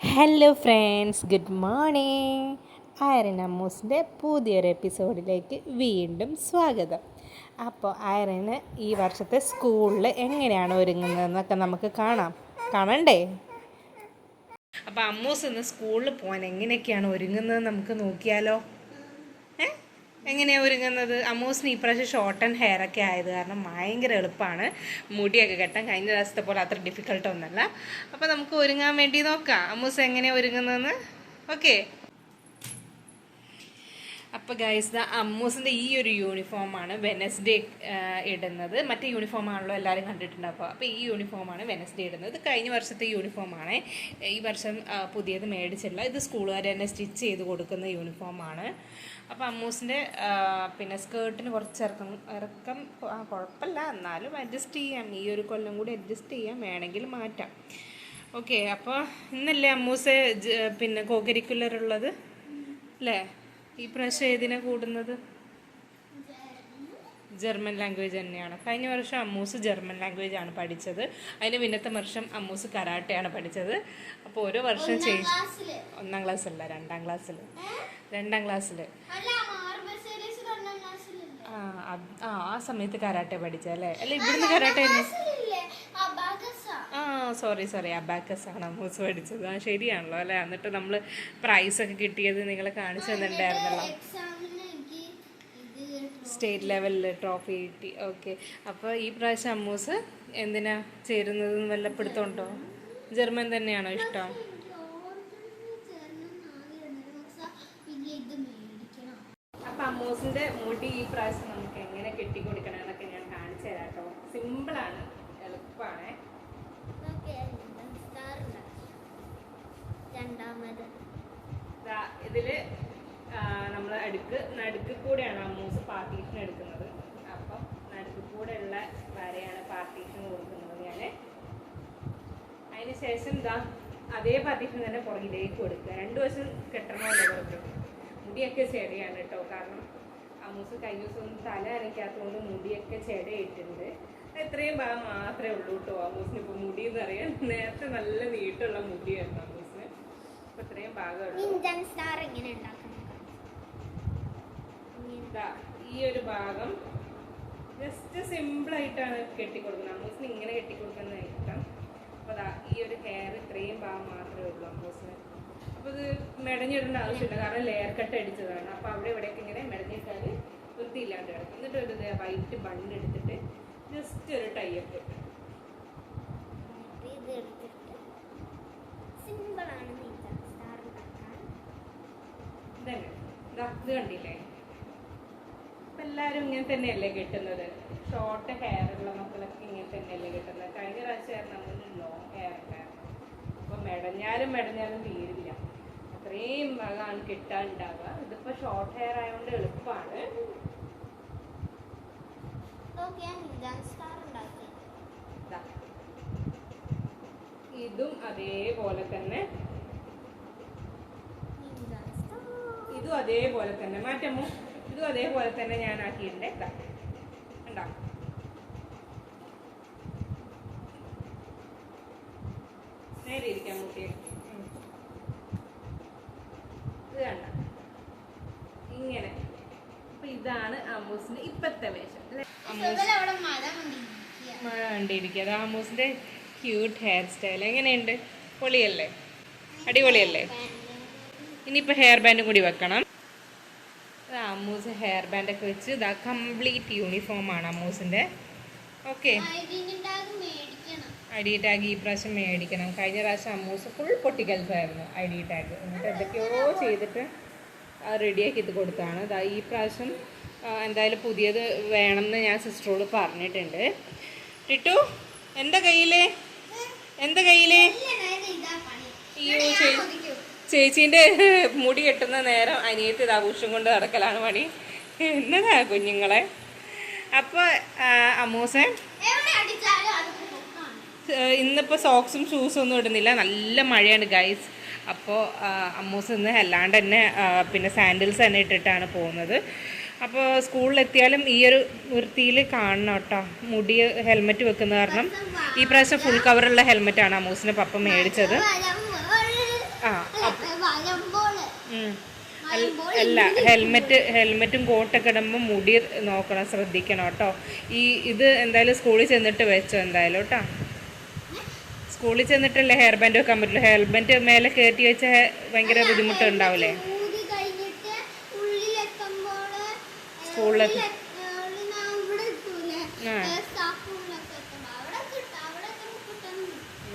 Hello friends, good morning. Irene അമ്മൂസിൻ്റെ പുതിയൊരു എപ്പിസോഡിലേക്ക് വീണ്ടും സ്വാഗതം. അപ്പോൾ ഐറിന് ഈ വർഷത്തെ സ്കൂളിൽ എങ്ങനെയാണ് ഒരുങ്ങുന്നതെന്നൊക്കെ നമുക്ക് കാണണ്ടേ? അപ്പോൾ അമ്മൂസ് ഇന്ന് സ്കൂളിൽ പോകാൻ എങ്ങനെയൊക്കെയാണ് ഒരുങ്ങുന്നത് നമുക്ക് നോക്കിയാലോ. എങ്ങനെയാണ് ഒരുങ്ങുന്നത്? അമ്മൂസിന് ഈ പ്രാവശ്യം ഷോർട്ട് ആൻഡ് ഹെയർ ഒക്കെ ആയത് കാരണം ഭയങ്കര എളുപ്പമാണ് മുടിയൊക്കെ കെട്ടാൻ. കഴിഞ്ഞ ദിവസത്തെ പോലെ അത്ര ഡിഫിക്കൽട്ടൊന്നുമല്ല. അപ്പോൾ നമുക്ക് ഒരുങ്ങാൻ വേണ്ടി നോക്കാം അമ്മൂസ് എങ്ങനെയാണ് ഒരുങ്ങുന്നതെന്ന്. ഓക്കെ. അപ്പോൾ ഗൈസ്, അമ്മൂസിൻ്റെ ഈ ഒരു യൂണിഫോമാണ് വെനസ്ഡേ ഇടുന്നത്. മറ്റേ യൂണിഫോമാണല്ലോ എല്ലാവരും കണ്ടിട്ടുണ്ടാവുക. അപ്പോൾ ഈ യൂണിഫോമാണ് വെനസ്ഡേ ഇടുന്നത്. ഇത് കഴിഞ്ഞ വർഷത്തെ യൂണിഫോമാണ്. ഈ വർഷം പുതിയത് മേടിച്ചില്ല. ഇത് സ്കൂളുകാർ തന്നെ സ്റ്റിച്ച് ചെയ്ത് കൊടുക്കുന്ന യൂണിഫോമാണ്. അപ്പോൾ അമ്മൂസിൻ്റെ പിന്നെ സ്കേർട്ടിന് കുറച്ച് ഇറക്കം കുഴപ്പമില്ല, എന്നാലും അഡ്ജസ്റ്റ് ചെയ്യാം. ഈ ഒരു കൊല്ലം കൂടി അഡ്ജസ്റ്റ് ചെയ്യാം, വേണമെങ്കിൽ മാറ്റാം. ഓക്കെ. അപ്പോൾ ഇന്നല്ലേ അമ്മൂസ് പിന്നെ കോ കരിക്കുലർ ഉള്ളത് അല്ലേ? ഈ പ്രാവശ്യം ഏതിനാ കൂടുന്നത്? ജർമ്മൻ ലാംഗ്വേജ് തന്നെയാണ്. കഴിഞ്ഞ വർഷം അമ്മൂസ് ജർമ്മൻ ലാംഗ്വേജ് ആണ് പഠിച്ചത്. അതിന് പിന്നത്തെ വർഷം അമ്മൂസ് കരാട്ടയാണ് പഠിച്ചത്. അപ്പോൾ ഓരോ വർഷം ഒന്നാം ക്ലാസ്സല്ല, രണ്ടാം ക്ലാസ്സിൽ ആ സമയത്ത് കരാട്ടെ പഠിച്ചല്ലേ? അല്ല, ഇവിടുന്ന് കരാട്ടെ സോറി അബാക്കസ് ആണ് അമ്മൂസ് പഠിച്ചത്. ശരിയാണല്ലോ അല്ലേ? എന്നിട്ട് നമ്മൾ പ്രൈസൊക്കെ കിട്ടിയത് നിങ്ങളെ കാണിച്ചു തന്നിട്ടുണ്ടായിരുന്നല്ലോ, സ്റ്റേറ്റ് ലെവലിൽ ട്രോഫി കിട്ടി. ഓക്കെ. അപ്പോൾ ഈ പ്രാവശ്യം അമ്മൂസ് എന്തിനാ ചേരുന്നത് വല്ല പിടുത്തമുണ്ടോ? ജർമ്മൻ തന്നെയാണോ ഇഷ്ടം? അപ്പം അമ്മൂസിൻ്റെ മുടി ഈ പ്രാവശ്യം നമുക്ക് എങ്ങനെ കെട്ടിക്കൊടുക്കണം എന്നൊക്കെ ഞാൻ കാണിച്ചു തരാം കേട്ടോ. സിമ്പിളാണ്, എളുപ്പമാണ്. ഇതില് നമ്മൾ നടുക്ക് കൂടെയാണ് അമ്മൂസ് പാർട്ടീഷൻ എടുക്കുന്നത്. അപ്പം നടുക്ക് കൂടെ ഉള്ള വരെയാണ് പാർട്ടീഷൻ കൊടുക്കുന്നത് ഞാൻ. അതിന് ശേഷം അതേ പാർട്ടീഷൻ തന്നെ പുറകിലേക്ക് കൊടുക്കുക. 2 വശം കെട്ടണമല്ലോ അവർക്ക്. മുടിയൊക്കെ ചെടിയാണ് കേട്ടോ, കാരണം അമ്മൂസ് കഴിഞ്ഞ ദിവസം തല അനക്കാത്തതുകൊണ്ട് മുടിയൊക്കെ ചെടയിട്ടുണ്ട്. എത്രയും ഭാഗം മാത്രമേ ഉള്ളൂ കേട്ടോ അമ്മൂസിന്. ഇപ്പോൾ മുടി എന്ന് പറയാൻ നേരത്തെ നല്ല നീട്ടുള്ള മുടിയായിരുന്നു അമ്മൂസിന്. ഇപ്പൊ ഇത്രയും ഭാഗമുള്ളൂ. ഈ ഒരു ഭാഗം ജസ്റ്റ് സിമ്പിളായിട്ടാണ് കെട്ടിക്കൊടുക്കുന്നത്. അമ്മൂസിന് ഇങ്ങനെ കെട്ടിക്കൊടുക്കുന്ന ഇഷ്ടം. അപ്പോൾ ഈ ഒരു ഹെയർ ഇത്രയും ഭാഗം മാത്രമേ ഉള്ളൂ അമ്മൂസിന്. അപ്പോൾ ഇത് മെടഞ്ഞിടേണ്ട ആവശ്യമില്ല, കാരണം ലെയർ കട്ട് അടിച്ചതാണ്. അപ്പോൾ അവിടെ ഇവിടെയൊക്കെ ഇങ്ങനെ മെടഞ്ഞിട്ടാൽ വൃത്തിയില്ലാണ്ട് കിടക്കും. എന്നിട്ട് ഒരു വൈറ്റ് ബണ്ണ് എടുത്തിട്ട് ജസ്റ്റ് ഒരു ടൈപ്പ് ഇത് കണ്ടില്ലേ? ഇപ്പം എല്ലാവരും ഇങ്ങനെ തന്നെയല്ലേ കെട്ടുന്നത്. ഷോർട്ട് ഹെയർ ഉള്ള മക്കളൊക്കെ ഇങ്ങനെ തന്നെയല്ലേ കെട്ടുന്നത്. കഴിഞ്ഞ പ്രാവശ്യം നമ്മൾ ലോങ് ഹെയർ ഉണ്ടായിരുന്നു. അപ്പോൾ മെടഞ്ഞാലും തീരില്ല, അത്രയും ഭാഗമാണ് കെട്ടാനുണ്ടാവുക. ഇതിപ്പോൾ ഷോർട്ട് ഹെയർ ആയതുകൊണ്ട് എളുപ്പമാണ്. ഇതും അതേപോലെ തന്നെ, ഇതും അതേപോലെ തന്നെ മാറ്റമോ? ഇതും അതേപോലെ തന്നെ ഞാൻ ആക്കിയിട്ടുണ്ട്. കണ്ടോ? നേരെ ഇരിക്കാം കുട്ടിയെ. ഇത് കണ്ട ഇങ്ങനെ. അപ്പൊ ഇതാണ് അമ്മൂസിന്റെ ഇപ്പത്തെ വേഷം. മഴ കണ്ടിരിക്കുക. അത് അമ്മൂസിന്റെ ക്യൂട്ട് ഹെയർ സ്റ്റൈൽ. എങ്ങനെയുണ്ട്? പൊളിയല്ലേ? അടിപൊളിയല്ലേ? ഇനിയിപ്പോൾ ഹെയർ ബാൻഡും കൂടി വെക്കണം. അമ്മൂസ് ഹെയർ ബാൻഡൊക്കെ വെച്ച് കംപ്ലീറ്റ് യൂണിഫോമാണ് അമ്മൂസിൻ്റെ. ഓക്കെ. ഐ ഡി ടാഗ് ഈ പ്രാവശ്യം മേടിക്കണം. കഴിഞ്ഞ പ്രാവശ്യം അമ്മൂസ് ഫുൾ പൊട്ടിക്കൽസായിരുന്നു ഐ ഡി ടാഗ്. എന്നിട്ട് എന്തൊക്കെയോ ചെയ്തിട്ട് റെഡിയാക്കി ഇത് കൊടുത്താണ്. ഈ പ്രാവശ്യം എന്തായാലും പുതിയത് വേണമെന്ന് ഞാൻ സിസ്റ്ററോട് പറഞ്ഞിട്ടുണ്ട്. ടിട്ടു, എന്താ കയ്യില്? ചേച്ചീൻ്റെ മുടി കെട്ടുന്ന നേരം അനിയത്തി ആഘോഷം കൊണ്ട് നടക്കലാണ് പണി. എന്നതാ കുഞ്ഞുങ്ങളെ. അപ്പോൾ അമ്മൂസെ ഇന്നിപ്പോൾ സോക്സും ഷൂസും ഒന്നും ഇടുന്നില്ല, നല്ല മഴയാണ് ഗൈസ്. അപ്പോൾ അമ്മൂസ് ഇന്ന് അല്ലാണ്ട് തന്നെ പിന്നെ സാൻഡിൽസ് തന്നെ ഇട്ടിട്ടാണ് പോകുന്നത്. അപ്പോൾ സ്കൂളിലെത്തിയാലും ഈ ഒരു വൃത്തിയിൽ കാണണം കേട്ടോ. മുടി ഹെൽമെറ്റ് വെക്കുന്ന കാരണം ഈ പ്രാവശ്യം ഫുൾ കവറുള്ള ഹെൽമെറ്റാണ് അമ്മൂസിന് പപ്പ മേടിച്ചത്. അല്ല, ഹെൽമെറ്റും കോട്ടൊക്കെ ഇടുമ്പോൾ മുടി നോക്കണം, ശ്രദ്ധിക്കണം കേട്ടോ. ഇത് എന്തായാലും സ്കൂളിൽ ചെന്നിട്ട് വെച്ചോ എന്തായാലും കേട്ടോ. സ്കൂളിൽ ചെന്നിട്ടല്ലേ ഹെയർ ബാൻഡ് വെക്കാൻ പറ്റുള്ളൂ. ഹെൽമെറ്റ് മേലെ കയറ്റി വെച്ചാൽ ഭയങ്കര ബുദ്ധിമുട്ടുണ്ടാവില്ലേ സ്കൂളിൽ?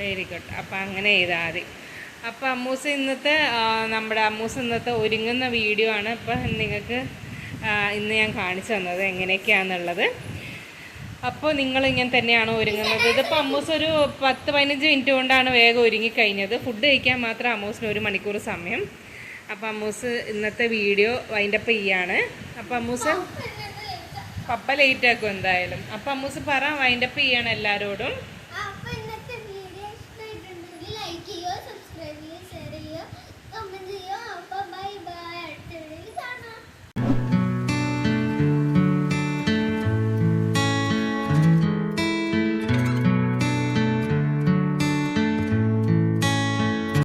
Very good. അപ്പം അങ്ങനെ ചെയ്താൽ മതി. അപ്പം അമ്മൂസ് ഇന്നത്തെ ഒരുങ്ങുന്ന വീഡിയോ ആണ് ഇപ്പം നിങ്ങൾക്ക് ഇന്ന് ഞാൻ കാണിച്ചു തന്നത് എങ്ങനെയൊക്കെയാണെന്നുള്ളത്. അപ്പോൾ നിങ്ങളിങ്ങനെ തന്നെയാണോ ഒരുങ്ങുന്നത്? ഇതിപ്പോൾ അമ്മൂസ് ഒരു 10-15 മിനിറ്റ് കൊണ്ടാണ് വേഗം ഒരുങ്ങിക്കഴിഞ്ഞത്. ഫുഡ് കഴിക്കാൻ മാത്രം അമ്മൂസിന് 1 മണിക്കൂർ സമയം. അപ്പോൾ അമ്മൂസ് ഇന്നത്തെ വീഡിയോ വൈൻഡപ്പ് ചെയ്യാണ്. അപ്പോൾ അമ്മൂസ് പപ്പ ലേറ്റ് ആക്കും എന്തായാലും. അപ്പം അമ്മൂസ് പറ വൈൻഡപ്പ് ചെയ്യണം എല്ലാവരോടും.